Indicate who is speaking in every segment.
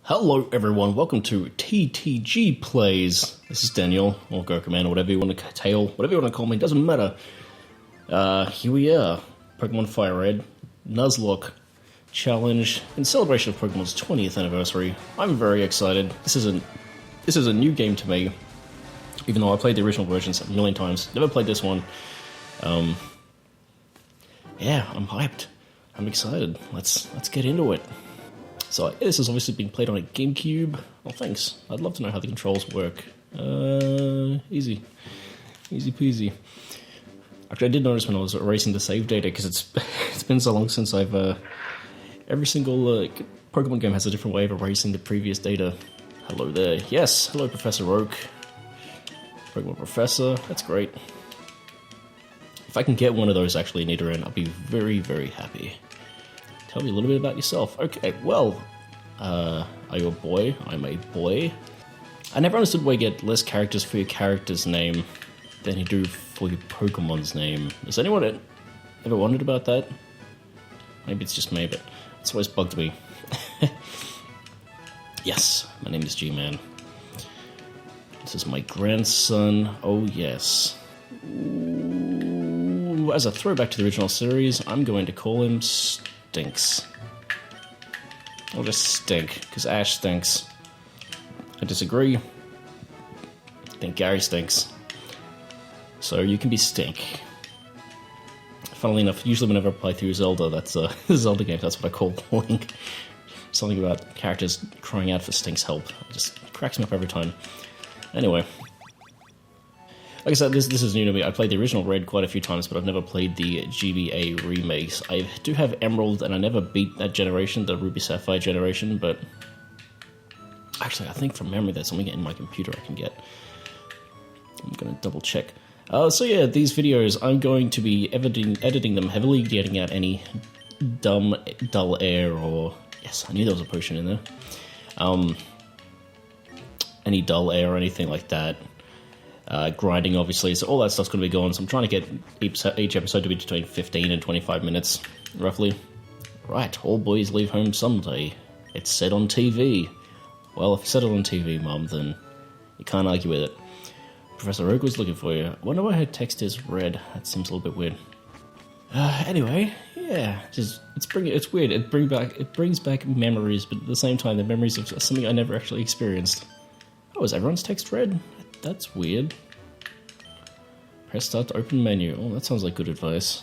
Speaker 1: Hello everyone, welcome to TTG Plays. This is Daniel, or Gokuman, or whatever you want to whatever you want to call me, doesn't matter. Here we are, Pokemon Fire Red, Nuzlocke Challenge, in celebration of Pokemon's 20th anniversary. I'm very excited. This is a new game to me, even though I played the original versions a million times. Never played this one. Yeah, I'm hyped. I'm excited. Let's get into it. So this has obviously been played on a GameCube. Oh, thanks. I'd love to know how the controls work. Easy peasy. Actually, I did notice when I was erasing the save data, because it's been so long since I've every single Pokemon game has a different way of erasing the previous data. Hello there. Yes, hello Professor Oak. Pokemon Professor. That's great. If I can get one of those actually in Nidoran, I'll be very, very happy. Tell me a little bit about yourself. Okay, well, are you a boy? I'm a boy. I never understood why you get less characters for your character's name than you do for your Pokemon's name. Has anyone ever wondered about that? Maybe it's just me, but it's always bugged me. Yes, my name is G-Man. This is my grandson. Oh, yes. Ooh, as a throwback to the original series, I'm going to call him Stinks. I'll just Stink, because Ash stinks. I disagree. I think Gary stinks. So you can be Stink. Funnily enough, usually whenever I play through Zelda, that's a Zelda game, that's what I call Link. Something about characters crying out for Stink's help. It just cracks me up every time. Anyway. Like I said, this is new to me. I played the original Red quite a few times, but I've never played the GBA remakes. I do have Emerald, and I never beat that generation, the Ruby Sapphire generation, but... Actually, I think from memory there's something in my computer I can get. I'm gonna double check. So yeah, these videos, I'm going to be editing them heavily, getting out any dull air, or... Yes, I knew there was a potion in there. Any dull air or anything like that. Grinding, obviously, so all that stuff's going to be gone, so I'm trying to get each episode to be between 15 and 25 minutes, roughly. Right, all boys leave home someday. It's said on TV. Well, if you said it on TV, Mum, then you can't argue with it. Professor Oak was looking for you. I wonder why her text is red. That seems a little bit weird. Anyway, yeah, it's weird. It brings back memories, but at the same time, the memories of something I never actually experienced. Oh, is everyone's text red? That's weird. Press start to open menu. Oh, that sounds like good advice.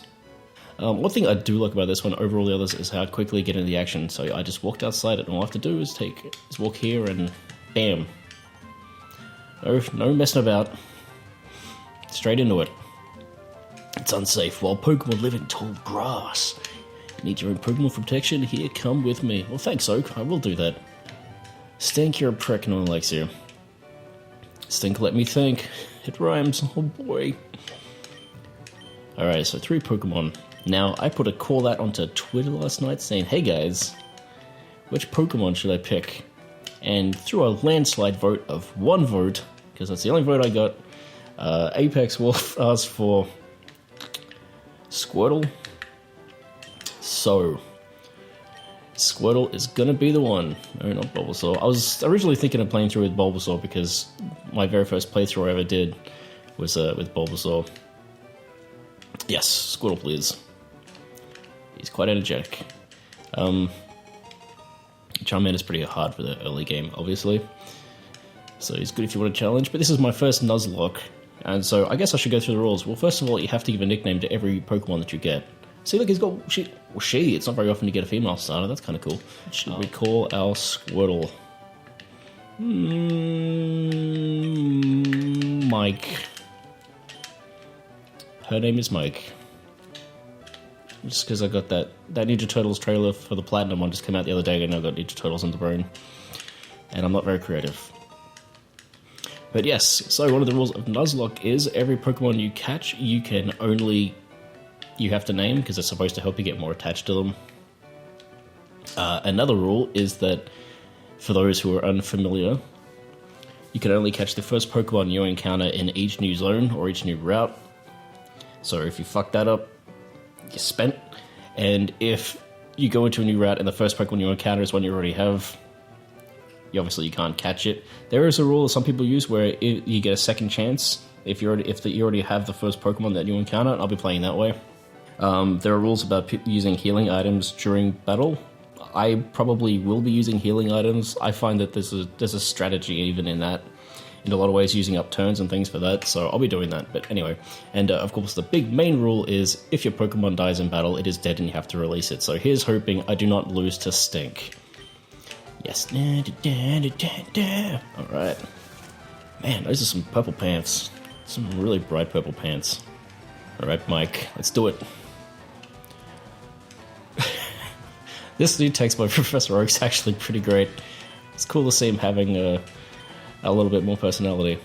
Speaker 1: One thing I do like about this one over all the others is how quickly you get into the action. So I just walked outside it, and all I have to do is walk here and bam. No messing about. Straight into it. It's unsafe while Pokemon live in tall grass. You need your own Pokemon protection? Here, come with me. Well, thanks, Oak. I will do that. Stink, you're a prick, no one likes you. Stink, let me think. It rhymes. Oh boy. Alright, so 3 Pokemon. Now, I put a call out onto Twitter last night saying, hey guys, which Pokemon should I pick? And through a landslide vote of 1 vote, because that's the only vote I got, Apex Wolf asked for Squirtle. So, Squirtle is gonna be the one. No, not Bulbasaur. I was originally thinking of playing through with Bulbasaur because my very first playthrough I ever did was with Bulbasaur. Yes, Squirtle, please. He's quite energetic. Charmander is pretty hard for the early game, obviously. So he's good if you want a challenge. But this is my first Nuzlocke, and so I guess I should go through the rules. Well, first of all, you have to give a nickname to every Pokemon that you get. See, look, he's got she. Well, she. It's not very often to get a female starter. That's kind of cool. Should we call our Squirtle? Mike. Her name is Mike. Just because I got that Ninja Turtles trailer for the Platinum one just came out the other day, and I got Ninja Turtles on the brain, and I'm not very creative. But yes, so one of the rules of Nuzlocke is every Pokemon you catch, you have to name, because it's supposed to help you get more attached to them. Another rule is that, for those who are unfamiliar, you can only catch the first Pokemon you encounter in each new zone or each new route. So if you fuck that up, you're spent. And if you go into a new route and the first Pokemon you encounter is one you already have, obviously you can't catch it. There is a rule that some people use where you get a second chance if you already have the first Pokemon that you encounter. I'll be playing that way. There are rules about using healing items during battle. I probably will be using healing items. I find that there's a strategy even in that, in a lot of ways, using up turns and things for that, so I'll be doing that. But anyway, and of course the big main rule is if your Pokemon dies in battle, it is dead and you have to release it. So here's hoping I do not lose to Stink. Yes. Alright. Man, those are some purple pants. Some really bright purple pants. Alright, Mike, let's do it. This new text by Professor Oak's actually pretty great. It's cool to see him having a little bit more personality.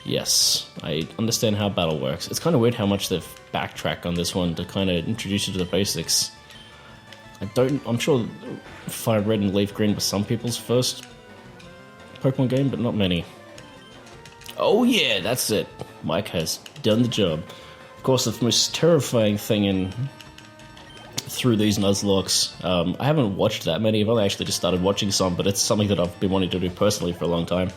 Speaker 1: Yes, I understand how battle works. It's kind of weird how much they've backtracked on this one to kind of introduce you to the basics. I'm sure Fire Red and Leaf Green was some people's first Pokemon game, but not many. Oh yeah, that's it. Mike has done the job. Of course, the most terrifying thing through these Nuzlocks, I haven't watched that many. I've only actually just started watching some, but it's something that I've been wanting to do personally for a long time.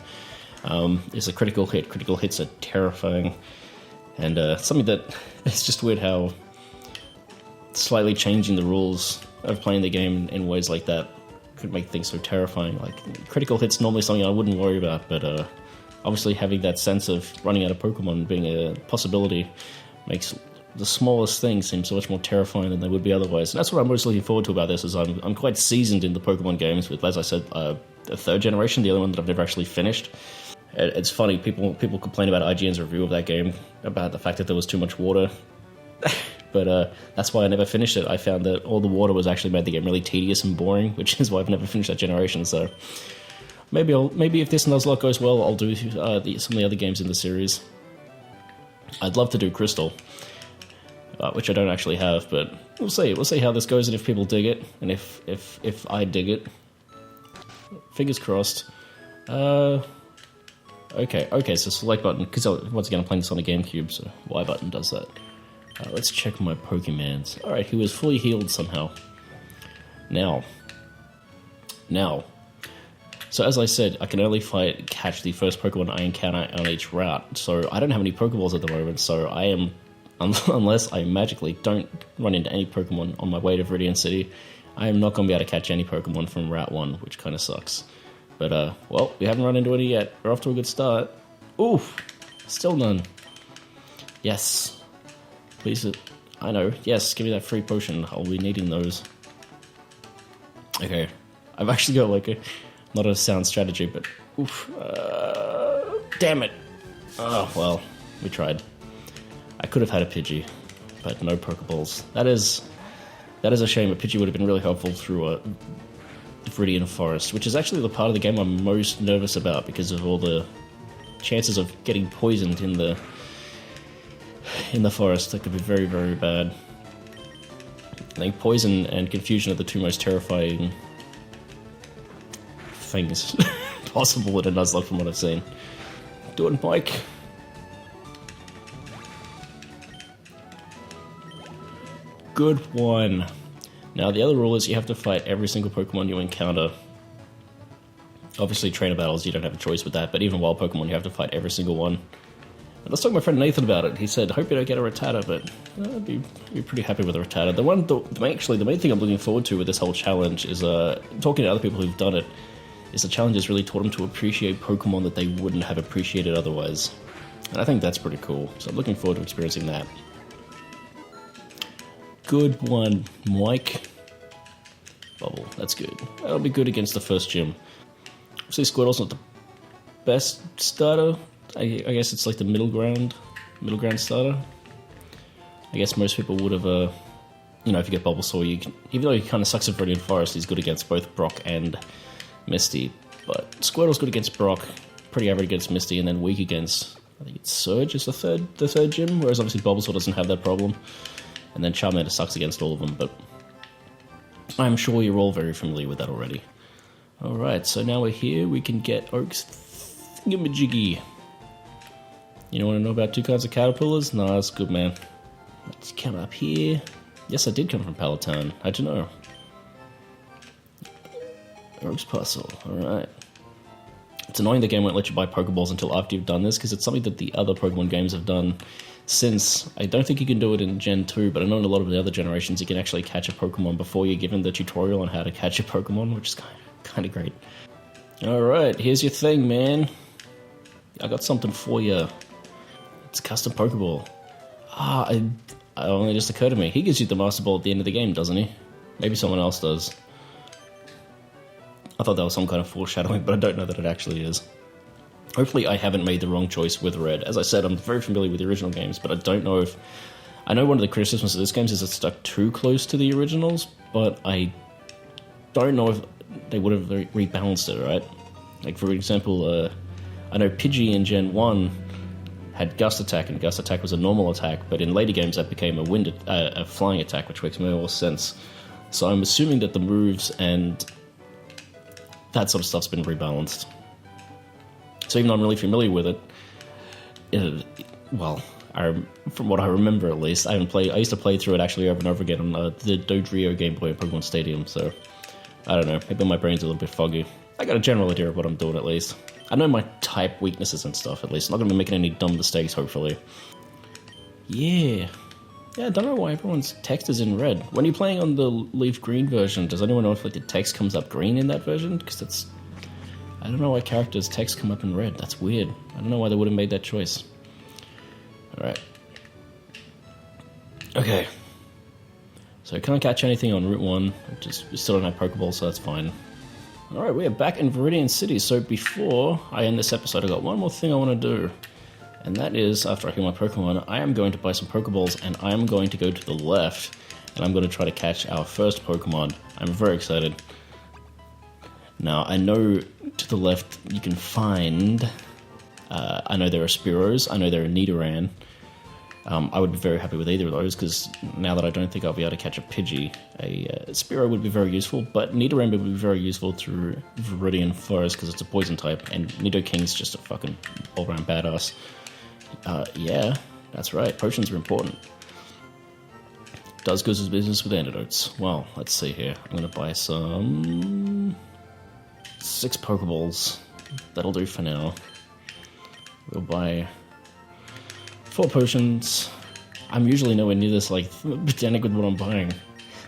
Speaker 1: Is a critical hit. Critical hits are terrifying, and something that it's just weird how slightly changing the rules of playing the game in ways like that could make things so terrifying. Like, critical hits normally something I wouldn't worry about, but obviously having that sense of running out of Pokemon being a possibility makes the smallest things seem so much more terrifying than they would be otherwise. And that's what I'm most looking forward to about this, is I'm quite seasoned in the Pokemon games with, as I said, the third generation, the other one that I've never actually finished. It's funny, people complain about IGN's review of that game, about the fact that there was too much water. But that's why I never finished it. I found that all the water was actually made the game really tedious and boring, which is why I've never finished that generation. So maybe if this Nuzlocke goes well, I'll do some of the other games in the series. I'd love to do Crystal, which I don't actually have, but we'll see. We'll see how this goes and if people dig it, and if I dig it. Fingers crossed. Okay, so select button, because once again I'm playing this on a GameCube, so Y button does that. Let's check my Pokemons. Alright, he was fully healed somehow. Now. So as I said, I can only catch the first Pokemon I encounter on each route, so I don't have any Pokeballs at the moment, so I am, unless I magically don't run into any Pokemon on my way to Viridian City, I am not going to be able to catch any Pokemon from Route 1, which kind of sucks. But, well, we haven't run into any yet. We're off to a good start. Oof! Still none. Yes. Please, I know. Yes, give me that free potion. I'll be needing those. Okay. I've actually got, like, not a sound strategy, but... Oof. Damn it! Oh, well, we tried. I could have had a Pidgey, but no Pokeballs. That is a shame. A Pidgey would have been really helpful through a Viridian Forest, which is actually the part of the game I'm most nervous about because of all the chances of getting poisoned in the forest. That could be very, very bad. I think poison and confusion are the two most terrifying things possible in a Nuzlocke from what I've seen. Do it, Mike. Good one. Now, the other rule is you have to fight every single Pokemon you encounter. Obviously, trainer battles, you don't have a choice with that, but even wild Pokemon, you have to fight every single one. And let's talk to my friend Nathan about it. He said, hope you don't get a Rattata, but I'd be pretty happy with a Rattata. The main thing I'm looking forward to with this whole challenge is, talking to other people who've done it, is the challenge has really taught them to appreciate Pokemon that they wouldn't have appreciated otherwise. And I think that's pretty cool, so I'm looking forward to experiencing that. Good one, Mike. Bubble, that's good. That'll be good against the first gym. Obviously, Squirtle's not the best starter. I guess it's like the middle ground starter. I guess most people would have, if you get Bulbasaur, even though he kind of sucks at Viridian Forest, he's good against both Brock and Misty. But Squirtle's good against Brock, pretty average against Misty, and then weak against, I think it's Surge is the third gym, whereas obviously Bulbasaur doesn't have that problem. And then Charmander sucks against all of them, but I'm sure you're all very familiar with that already. Alright, so now we're here, we can get Oak's thingamajiggy. You don't want to know about two kinds of caterpillars? No, that's good, man. Let's come up here. Yes, I did come from Palatine. How'd you know? Oak's puzzle, alright. It's annoying the game won't let you buy Pokeballs until after you've done this, because it's something that the other Pokemon games have done since. I don't think you can do it in Gen 2, but I know in a lot of the other generations you can actually catch a Pokemon before you're given the tutorial on how to catch a Pokemon, which is kind of great. Alright, here's your thing, man. I got something for you. It's a custom Pokeball. It only just occurred to me. He gives you the Master Ball at the end of the game, doesn't he? Maybe someone else does. I thought that was some kind of foreshadowing, but I don't know that it actually is. Hopefully I haven't made the wrong choice with Red. As I said, I'm very familiar with the original games, but I don't know if... I know one of the criticisms of this game is it's stuck too close to the originals, but I don't know if they would have rebalanced it, right? Like, for example, I know Pidgey in Gen 1 had Gust Attack, and Gust Attack was a normal attack, but in later games that became a flying attack, which makes more sense. So I'm assuming that the moves and that sort of stuff's been rebalanced. So even though I'm really familiar with it, from what I remember at least, I used to play through it actually over and over again on the Dodrio Game Boy and Pokemon Stadium, so I don't know, maybe my brain's a little bit foggy. I got a general idea of what I'm doing at least. I know my type weaknesses and stuff at least. I'm not going to be making any dumb mistakes, hopefully. Yeah, I don't know why everyone's text is in red. When you're playing on the Leaf Green version, does anyone know if like the text comes up green in that version? Because I don't know why characters' text come up in red. That's weird. I don't know why they would have made that choice. Alright. Okay. So I can't catch anything on Route 1. We still don't have Pokeballs, so that's fine. Alright, we are back in Viridian City. So before I end this episode, I got one more thing I want to do. And that is, after I heal my Pokemon, I am going to buy some Pokeballs, and I am going to go to the left, and I'm going to try to catch our first Pokemon. I'm very excited. Now, I know to the left you can find... I know there are Spearows, I know there are Nidoran. I would be very happy with either of those, because now that I don't think I'll be able to catch a Pidgey, a Spearow would be very useful, but Nidoran would be very useful through Viridian Forest, because it's a poison type, and Nidoking's just a fucking all-round badass. Yeah, that's right, potions are important. Does good as business with antidotes. Well, let's see here. I'm going to buy some... 6 Pokeballs. That'll do for now. We'll buy 4 potions. I'm usually nowhere near this, like, pedantic with what I'm buying.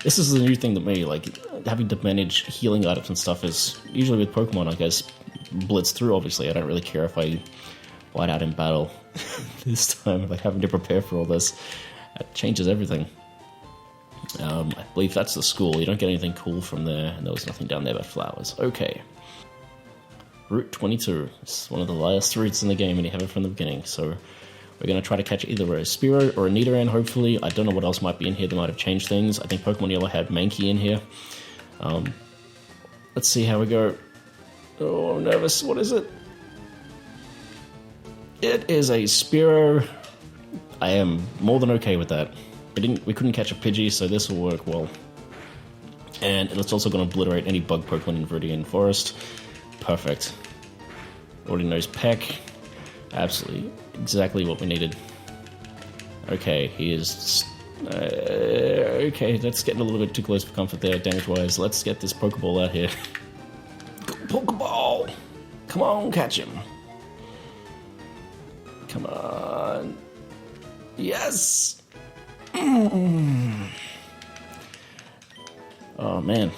Speaker 1: This is a new thing to me, like, having to manage healing items and stuff is, usually with Pokemon, I guess, blitz through, obviously. I don't really care if I white out in battle this time, like, having to prepare for all this. It changes everything. I believe that's the school. You don't get anything cool from there, and there was nothing down there but flowers. Okay. Route 22. It's one of the last routes in the game, and you have it from the beginning, so we're going to try to catch either a Spearow or a Nidoran, hopefully. I don't know what else might be in here that might have changed things. I think Pokemon Yellow had Mankey in here. Let's see how we go. Oh, I'm nervous. What is it? It is a Spearow. I am more than okay with that. We couldn't catch a Pidgey, so this will work well. And it's also going to obliterate any bug Pokemon in Viridian Forest. Perfect. Already knows Peck. Absolutely. Exactly what we needed. Okay, he is... okay, that's getting a little bit too close for comfort there, damage-wise. Let's get this Pokeball out here. Pokeball! Come on, catch him. Come on. Yes! Oh, man.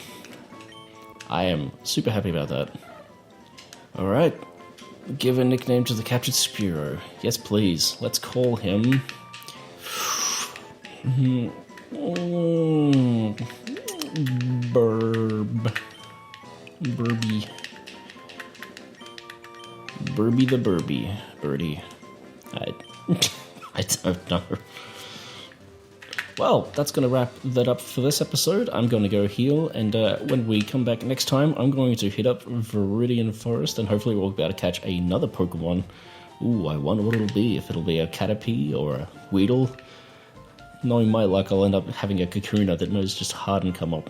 Speaker 1: I am super happy about that. Alright. Give a nickname to the captured Spearow. Yes, please. Let's call him... Burby. Burby the Burby. Birdie. I don't know. Well, that's going to wrap that up for this episode. I'm going to go heal, and when we come back next time, I'm going to hit up Viridian Forest, and hopefully we'll be able to catch another Pokemon. Ooh, I wonder what it'll be, if it'll be a Caterpie or a Weedle. Knowing my luck, I'll end up having a Kakuna that knows just Harden come up.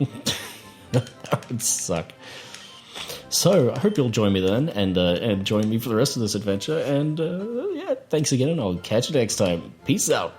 Speaker 1: That would suck. So, I hope you'll join me then, and join me for the rest of this adventure, and yeah, thanks again, and I'll catch you next time. Peace out.